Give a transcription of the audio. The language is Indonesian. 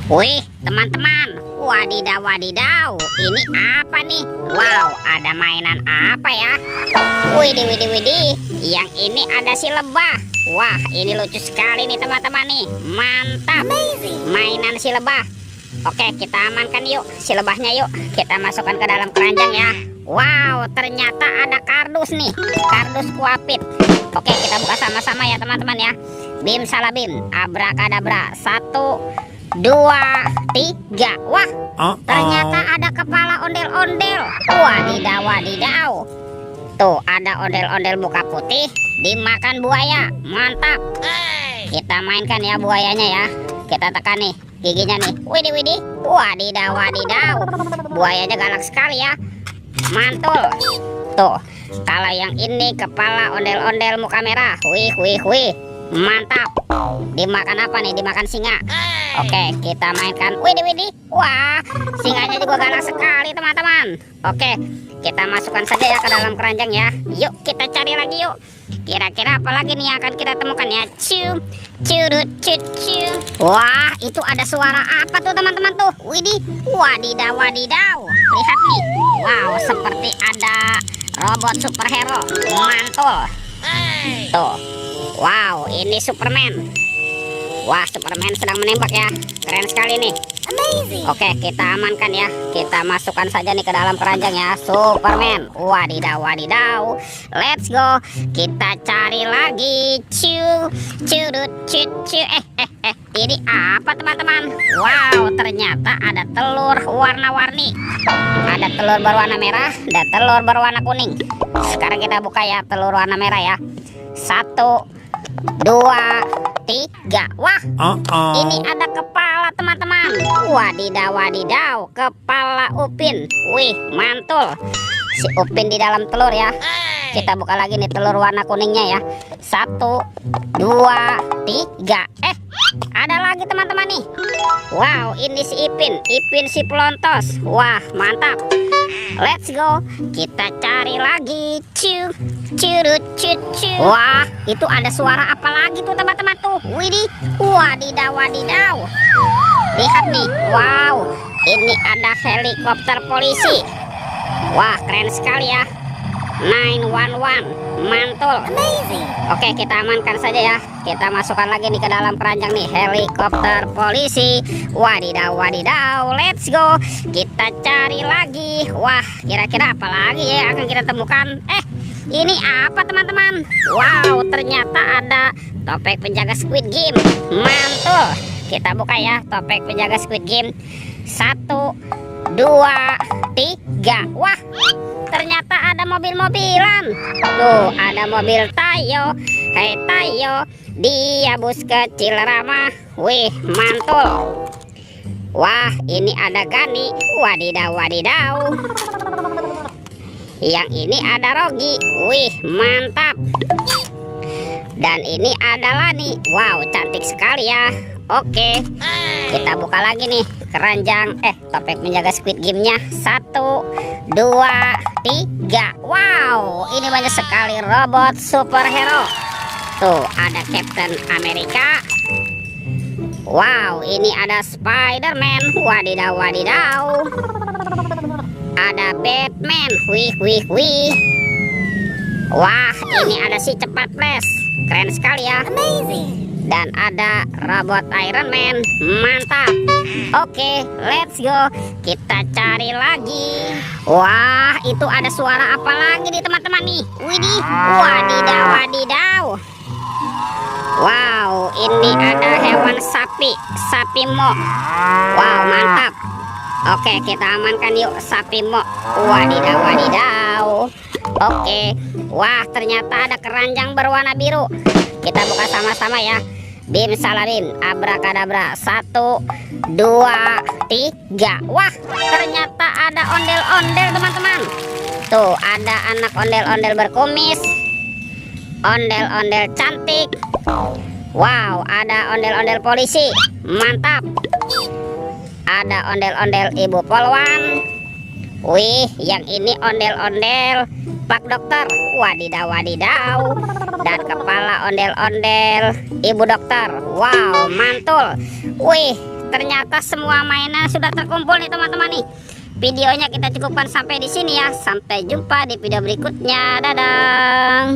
Wih, teman-teman, wadidaw wadidaw, ini apa nih? Wow, ada mainan apa ya? Widih, widih, widih, yang ini ada si lebah. Wah, ini lucu sekali nih teman-teman nih, mantap. Mainan si lebah. Oke, kita amankan yuk si lebahnya yuk. Kita masukkan ke dalam keranjang ya. Wow, ternyata ada kardus nih, kardus kuapit. Oke, kita buka sama-sama ya teman-teman ya. Bim salah bim, abrakadabra, 1, 2, 3. Wah, ternyata ada kepala ondel-ondel. Wadidaw wadidaw. Tuh ada ondel-ondel muka putih dimakan buaya. Mantap. Kita mainkan ya buayanya ya. Kita tekan nih giginya nih. Widih widih. Wadidaw wadidaw. Buayanya galak sekali ya. Mantul. Tuh, kalau yang ini kepala ondel-ondel muka merah. Wih wih wih. Mantap. Dimakan apa nih? Dimakan singa. Oke, kita mainkan. Widih widih. Wah, singanya juga galak sekali teman-teman. Oke, kita masukkan saja ya ke dalam keranjang ya. Yuk kita cari lagi yuk. Kira-kira apa lagi nih yang akan kita temukan ya? Cium, curut, cucu. Wah, itu ada suara apa tuh teman-teman tuh? Widih, wadidaw wadidaw. Lihat nih. Wow, seperti ada robot superhero. Mantul. Tuh. Wow, ini Superman. Wah, Superman sedang menembak ya. Keren sekali nih. Amazing. Oke, kita amankan ya. Kita masukkan saja nih ke dalam keranjang ya. Superman. Wadidaw wadidaw. Let's go. Kita cari lagi. Curut cucu. Ini apa teman-teman? Wow, ternyata ada telur warna-warni. Ada telur berwarna merah dan telur berwarna kuning. Sekarang kita buka ya telur warna merah ya. 1, 2, 3. Wah, ini ada kepala teman-teman. Wadidaw wadidaw, kepala Upin. Wih, mantul. Si Upin di dalam telur ya. Kita buka lagi nih telur warna kuningnya ya. 1, 2, 3. Ada lagi teman-teman nih. Wow, ini si Ipin. Ipin si pelontos. Wah, mantap. Let's go. Kita cari lagi. Curut cucu. Wah, itu ada suara apa lagi tuh teman-teman tuh? Widih, wadidaw wadidaw. Lihat nih. Wow, ini ada helikopter polisi. Wah, keren sekali ya. 911. Mantul. Amazing. Oke, kita amankan saja ya. Kita masukkan lagi nih ke dalam keranjang nih. Helikopter polisi. Wadidaw wadidaw. Let's go. Kita cari lagi. Wah, kira-kira apa lagi ya akan kita temukan? Ini apa teman-teman? Wow, ternyata ada topeng penjaga Squid Game. Mantul. Kita buka ya topeng penjaga Squid Game. 1, 2, 3. Wah, ternyata ada mobil-mobilan. Tuh, ada mobil Tayo. Hei Tayo, dia bus kecil ramah. Wih, mantul. Wah, ini ada Gani. Wadidaw wadidaw. Yang ini ada Rogi. Wih, mantap. Dan ini ada Lani. Wow, cantik sekali ya. Oke, kita buka lagi nih keranjang topeng penjaga Squid Game-nya. 1, 2, 3. Wow, ini banyak sekali robot superhero. Tuh, ada Captain America. Wow, ini ada Spider-Man. Wadidaw wadidaw. Ada Batman. Wih wih wih. Wah, ini ada si cepat flash. Keren sekali ya. Amazing. Dan ada robot Iron Man. Mantap. Oke, let's go. Kita cari lagi. Wah, itu ada suara apa lagi nih teman-teman nih? Widih, wadidaw wadidaw. Wow, ini ada hewan sapi. Sapi mo. Wow, mantap. Oke, kita amankan yuk sapi mo. Wadidaw wadidaw. Oke. Wah, ternyata ada keranjang berwarna biru. Kita buka sama-sama ya. Bim salah bim, abrakadabra. 1, 2, 3. Wah, ternyata ada ondel-ondel teman-teman. Tuh, ada anak ondel-ondel berkumis. Ondel-ondel cantik. Wow, ada ondel-ondel polisi. Mantap. Ada ondel-ondel ibu polwan. Wih, yang ini ondel-ondel Pak Dokter. Wadidaw wadidaw. Dan kepala ondel-ondel ibu dokter. Wow, mantul. Wih, ternyata semua mainan sudah terkumpul nih teman-teman nih. Videonya kita cukupkan sampai di sini ya. Sampai jumpa di video berikutnya. Dadah.